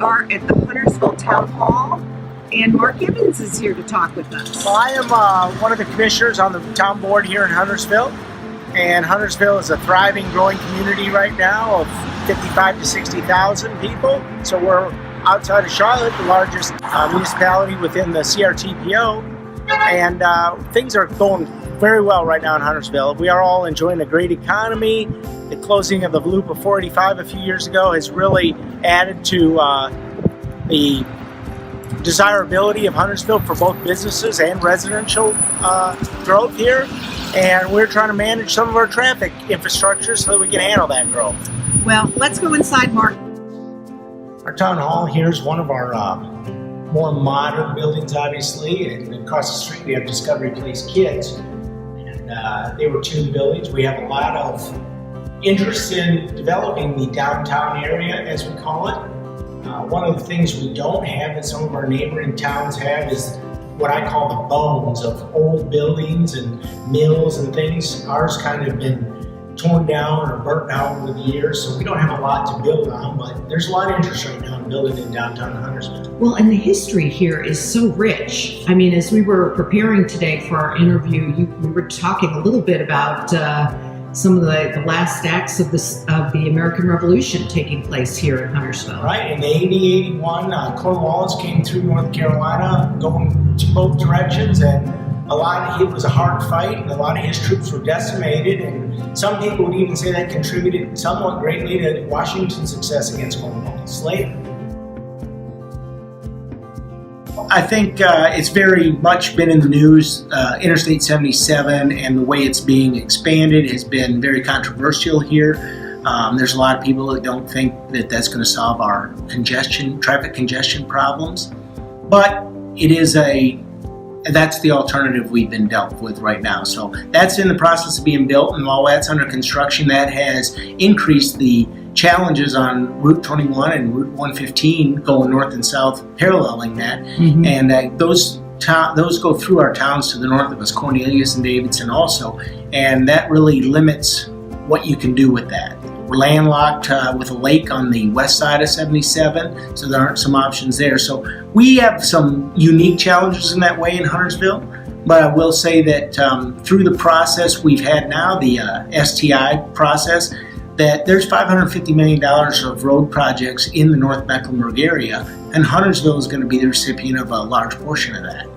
are at the Huntersville Town Hall, and Mark Evans is here to talk with us. Well, I am one of the commissioners on the town board here in Huntersville, and Huntersville is a thriving, growing community right now of 55 to 60,000 people. So we're outside of Charlotte, the largest municipality within the CRTPO, and things are going very well right now in Huntersville. We are all enjoying a great economy. The closing of the loop of 485 a few years ago has really added to the desirability of Huntersville for both businesses and residential growth here. And we're trying to manage some of our traffic infrastructure so that we can handle that growth. Well, let's go inside, Mark. Our town hall here is one of our more modern buildings, obviously, and across the street we have Discovery Place Kids. And they were two buildings. We have a lot of interest in developing the downtown area, as we call it. One of the things we don't have that some of our neighboring towns have is what I call the bones of old buildings and mills and things. Ours kind of been torn down or burnt down over the years, so we don't have a lot to build on, but there's a lot of interest right now in building in downtown Huntersville. Well, and the history here is so rich. I mean, as we were preparing today for our interview, we were talking a little bit about some of the last acts of the American Revolution taking place here in Huntersville. Right, in 80-81, Cornwallis came through North Carolina, going to both directions, and it was a hard fight, and a lot of his troops were decimated, and some people would even say that contributed somewhat greatly to Washington's success against Cornwallis later. I think it's very much been in the news. Interstate 77 and the way it's being expanded has been very controversial here. There's a lot of people that don't think that that's going to solve our traffic congestion problems, but that's the alternative we've been dealt with right now. So that's in the process of being built, and while that's under construction, that has increased the challenges on Route 21 and Route 115 going north and south, paralleling that. Mm-hmm. And those go through our towns to the north of us, Cornelius and Davidson also, and that really limits what you can do with that. We're landlocked with a lake on the west side of 77, so there aren't some options there. So we have some unique challenges in that way in Huntersville, but I will say that through the process we've had now, the STI process, that there's $550 million of road projects in the North Mecklenburg area, and Huntersville is going to be the recipient of a large portion of that.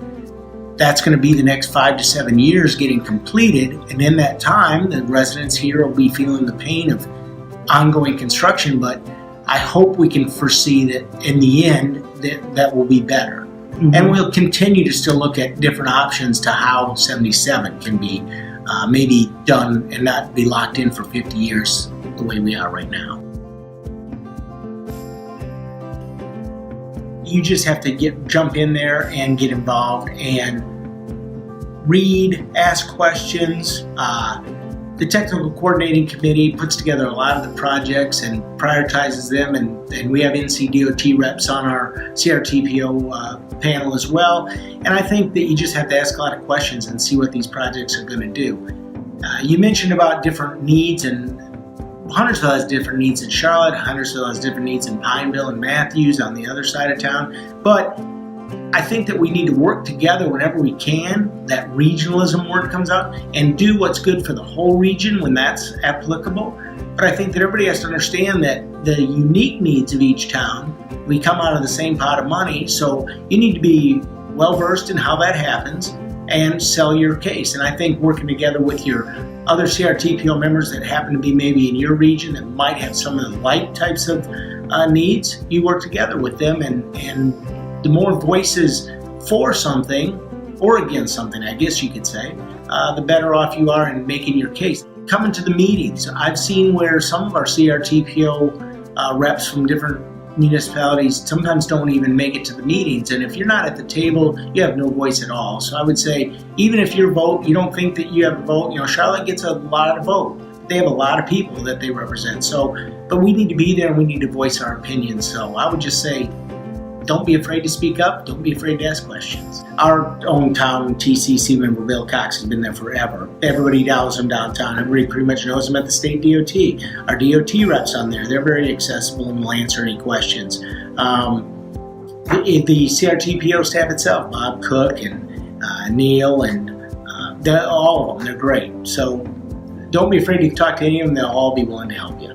That's going to be the next 5 to 7 years getting completed, and in that time, the residents here will be feeling the pain of ongoing construction, but I hope we can foresee that in the end that will be better. Mm-hmm. And we'll continue to still look at different options to how 77 can be maybe done and not be locked in for 50 years the way we are right now. You just have to jump in there and get involved and read, ask questions. The technical coordinating committee puts together a lot of the projects and prioritizes them, and we have NCDOT reps on our CRTPO panel as well. And I think that you just have to ask a lot of questions and see what these projects are going to do. You mentioned about different needs, and Huntersville has different needs in Charlotte. Huntersville has different needs in Pineville and Matthews on the other side of town. But I think that we need to work together whenever we can, that regionalism word comes out, and do what's good for the whole region when that's applicable. But I think that everybody has to understand that the unique needs of each town, we come out of the same pot of money, so you need to be well-versed in how that happens and sell your case. And I think working together with your other CRTPO members that happen to be maybe in your region that might have some of the like types of needs, you work together with them, and the more voices for something or against something, I guess you could say, the better off you are in making your case. Coming to the meetings, I've seen where some of our CRTPO reps from different municipalities sometimes don't even make it to the meetings, and if you're not at the table, you have no voice at all. So I would say, even if your vote, you don't think that you have a vote, Charlotte gets a lot of vote. They have a lot of people that they represent. So, but we need to be there and we need to voice our opinions. So I would just say, don't be afraid to speak up. Don't be afraid to ask questions. Our own town TCC member, Bill Cox, has been there forever. Everybody knows him downtown. Everybody pretty much knows him at the state DOT. Our DOT reps on there, they're very accessible and will answer any questions. The CRTPO staff itself, Bob Cook and Neil, and all of them, they're great. So don't be afraid to talk to any of them. They'll all be willing to help you.